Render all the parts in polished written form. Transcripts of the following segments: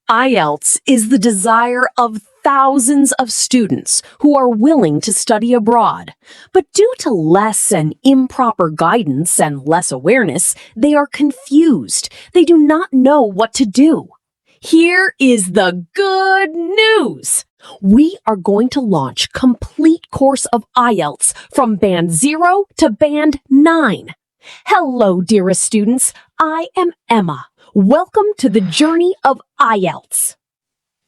IELTS is the desire of thousands of students who are willing to study abroad. But due to less and improper guidance and less awareness, they are confused. They do not know what to do. Here is the good news. We are going to launch Complete Course of IELTS from Band 0 to Band 9. Hello, dearest students. I am Emma. Welcome to the journey of IELTS.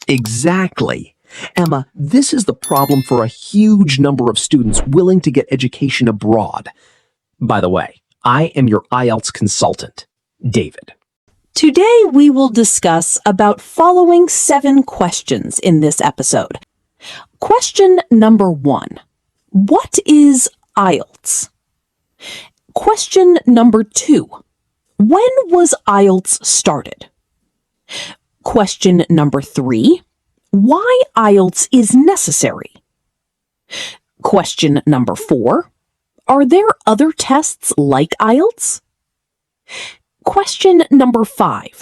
Exactly. Emma, this is the problem for a huge number of students willing to get education abroad. By the way, I am your IELTS consultant, David. Today we will discuss about following 7 questions in this episode. Question number 1. What is IELTS? Question number 2. When was IELTS started? Question number 3. Why IELTS is necessary? Question number 4. Are there other tests like IELTS? Question number 5.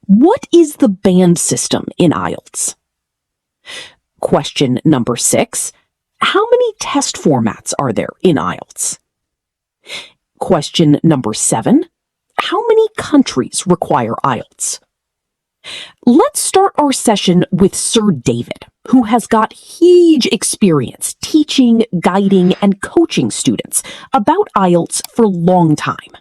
What is the band system in IELTS? Question number 6. How many test formats are there in IELTS? Question number 7. How many countries require IELTS? Let's start our session with Sir David, who has got huge experience teaching, guiding, and coaching students about IELTS for a long time.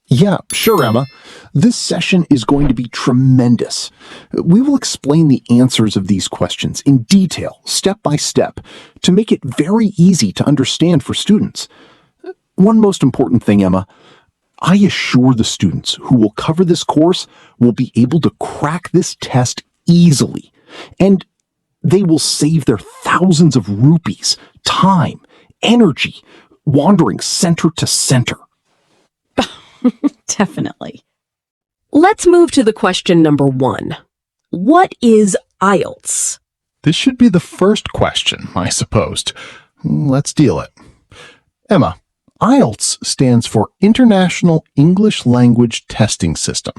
Yeah, sure, Emma. This session is going to be tremendous. We will explain the answers of these questions in detail, step by step, to make it very easy to understand for students. One most important thing, Emma, I assure the students who will cover this course will be able to crack this test easily, and they will save their thousands of rupees, time, energy, wandering center to center. Definitely. Let's move to the question number 1. What is IELTS? This should be the first question, I supposed. Let's deal it. Emma, IELTS stands for International English Language Testing System,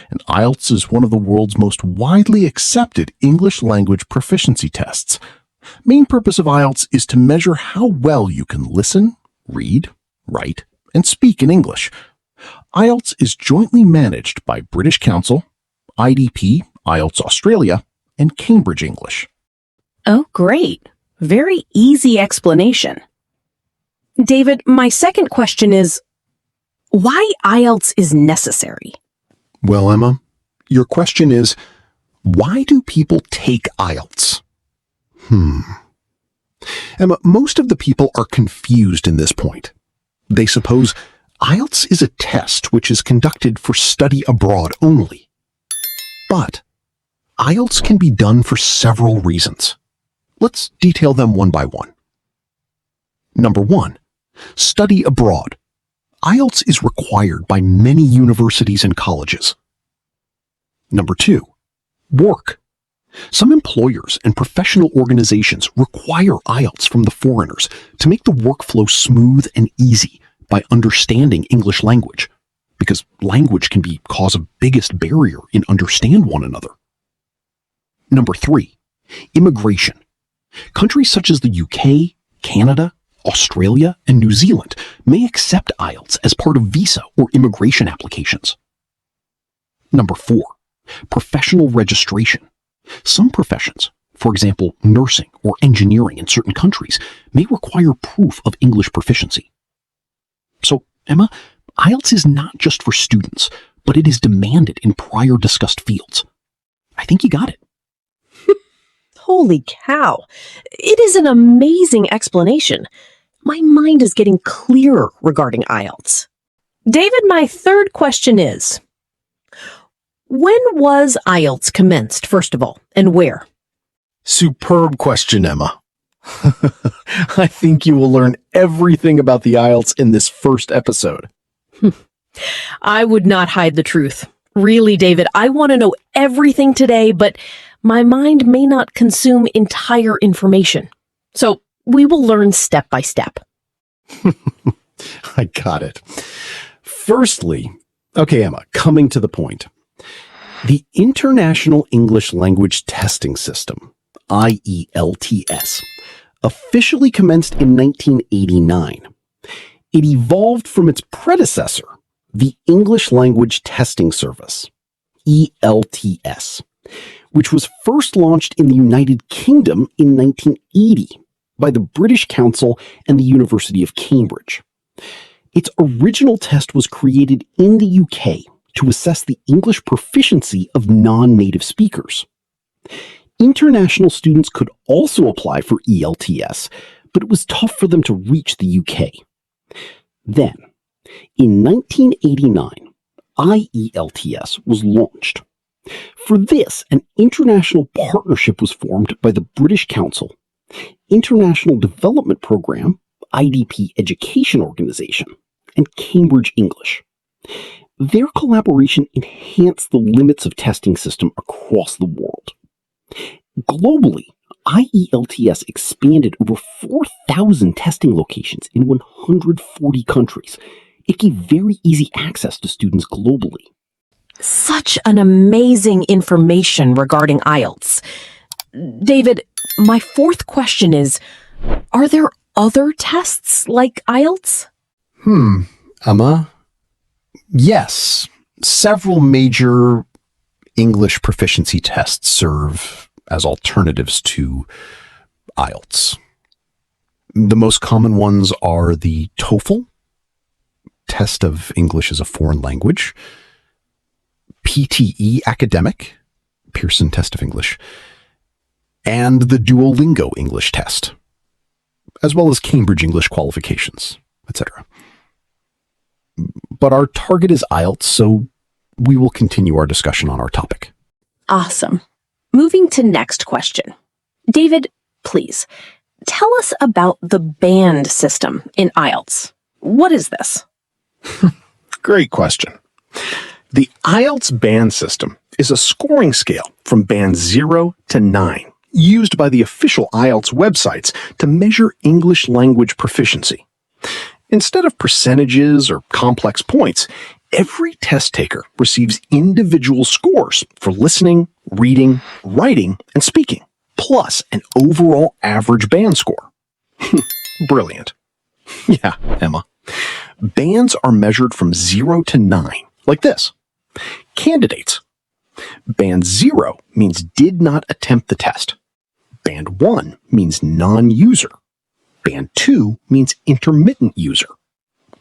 and IELTS is one of the world's most widely accepted English language proficiency tests. Main purpose of IELTS is to measure how well you can listen, read, write, and speak in English. IELTS is jointly managed by British Council, IDP, IELTS Australia, and Cambridge English. Oh, great. Very easy explanation. David, my second question is, why IELTS is necessary? Well, Emma, your question is, why do people take IELTS? Emma, most of the people are confused in this point. They suppose IELTS is a test which is conducted for study abroad only. But IELTS can be done for several reasons. Let's detail them one by one. Number 1, study abroad. IELTS is required by many universities and colleges. Number 2, work. Some employers and professional organizations require IELTS from the foreigners to make the workflow smooth and easy by understanding English language, because language can be cause of biggest barrier in understand one another. Number 3, immigration. Countries such as the UK, Canada, Australia, and New Zealand may accept IELTS as part of visa or immigration applications. Number 4, professional registration. Some professions, for example, nursing or engineering in certain countries, may require proof of English proficiency. So, Emma, IELTS is not just for students, but it is demanded in prior discussed fields. I think you got it. Holy cow. It is an amazing explanation. My mind is getting clearer regarding IELTS. David, my third question is, when was IELTS commenced, first of all, and where? Superb question, Emma. I think you will learn everything about the IELTS in this first episode. I would not hide the truth. Really, David, I want to know everything today, but my mind may not consume entire information. So we will learn step by step. I got it. Firstly, okay, Emma, coming to the point. The International English Language Testing System, IELTS, officially commenced in 1989. It evolved from its predecessor, the English Language Testing Service, ELTS, which was first launched in the United Kingdom in 1980 by the British Council and the University of Cambridge. Its original test was created in the UK to assess the English proficiency of non-native speakers. International students could also apply for ELTS, but it was tough for them to reach the UK. Then, in 1989, IELTS was launched. For this, an international partnership was formed by the British Council, International Development Programme, IDP Education Organization, and Cambridge English. Their collaboration enhanced the limits of testing system across the world. Globally, IELTS expanded over 4,000 testing locations in 140 countries. It gave very easy access to students globally. Such an amazing information regarding IELTS. David, my fourth question is, are there other tests like IELTS? Emma? Yes. Several major English proficiency tests serve as alternatives to IELTS. The most common ones are the TOEFL, Test of English as a Foreign Language, PTE Academic, Pearson Test of English, and the Duolingo English Test, as well as Cambridge English qualifications, etc. But our target is IELTS, so we will continue our discussion on our topic. Awesome. Moving to next question. David, please, tell us about the band system in IELTS. What is this? Great question. The IELTS band system is a scoring scale from band 0 to 9, used by the official IELTS websites to measure English language proficiency. Instead of percentages or complex points, every test taker receives individual scores for listening, reading, writing, and speaking, plus an overall average band score. Brilliant. Yeah, Emma. Bands are measured from 0 to 9, like this. Candidates. Band 0 means did not attempt the test. Band 1 means non-user. Band 2 means intermittent user.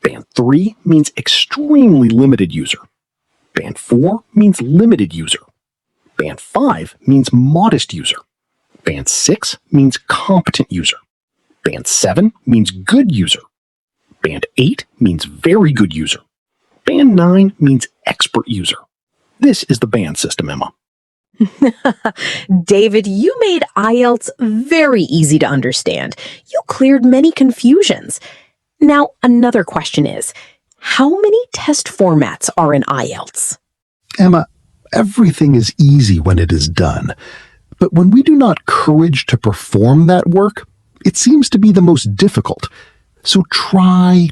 Band 3 means extremely limited user. Band 4 means limited user. Band 5 means modest user. Band 6 means competent user. Band 7 means good user. Band 8 means very good user. Band 9 means expert user. This is the band system, Emma. David, you made IELTS very easy to understand. You cleared many confusions. Now, another question is, how many test formats are in IELTS? Emma, everything is easy when it is done. But when we do not courage to perform that work, it seems to be the most difficult. So try,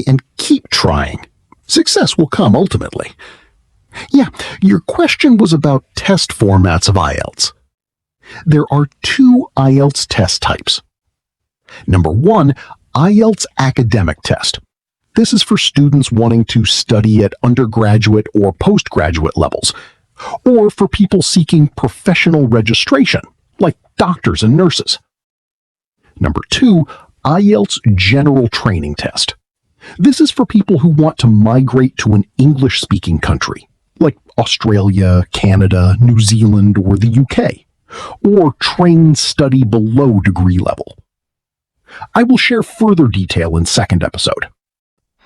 and keep trying. Success will come ultimately. Yeah, your question was about test formats of IELTS. There are two IELTS test types. Number 1, IELTS Academic Test. This is for students wanting to study at undergraduate or postgraduate levels, or for people seeking professional registration, like doctors and nurses. Number 2, IELTS General Training Test. This is for people who want to migrate to an English-speaking country, like Australia, Canada, New Zealand, or the UK, or train study below degree level. I will share further detail in second episode.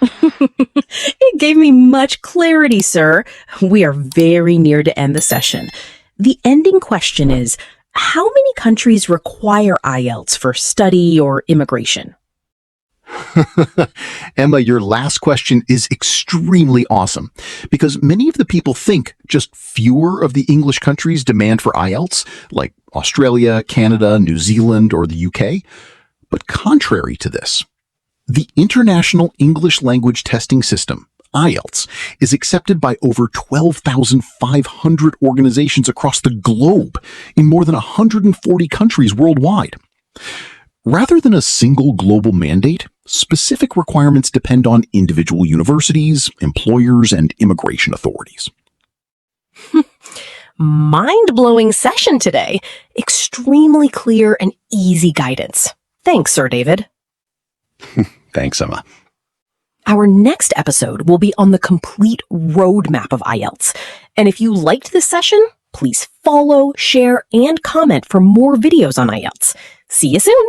It gave me much clarity, sir. We are very near to end the session. The ending question is, how many countries require IELTS for study or immigration? Emma, your last question is extremely awesome because many of the people think just fewer of the English countries demand for IELTS, like Australia, Canada, New Zealand, or the UK. But contrary to this, the International English Language Testing System, IELTS is accepted by over 12,500 organizations across the globe in more than 140 countries worldwide. Rather than a single global mandate, specific requirements depend on individual universities, employers, and immigration authorities. Mind-blowing session today. Extremely clear and easy guidance. Thanks, Sir David. Thanks, Emma. Our next episode will be on the complete roadmap of IELTS. And if you liked this session, please follow, share, and comment for more videos on IELTS. See you soon!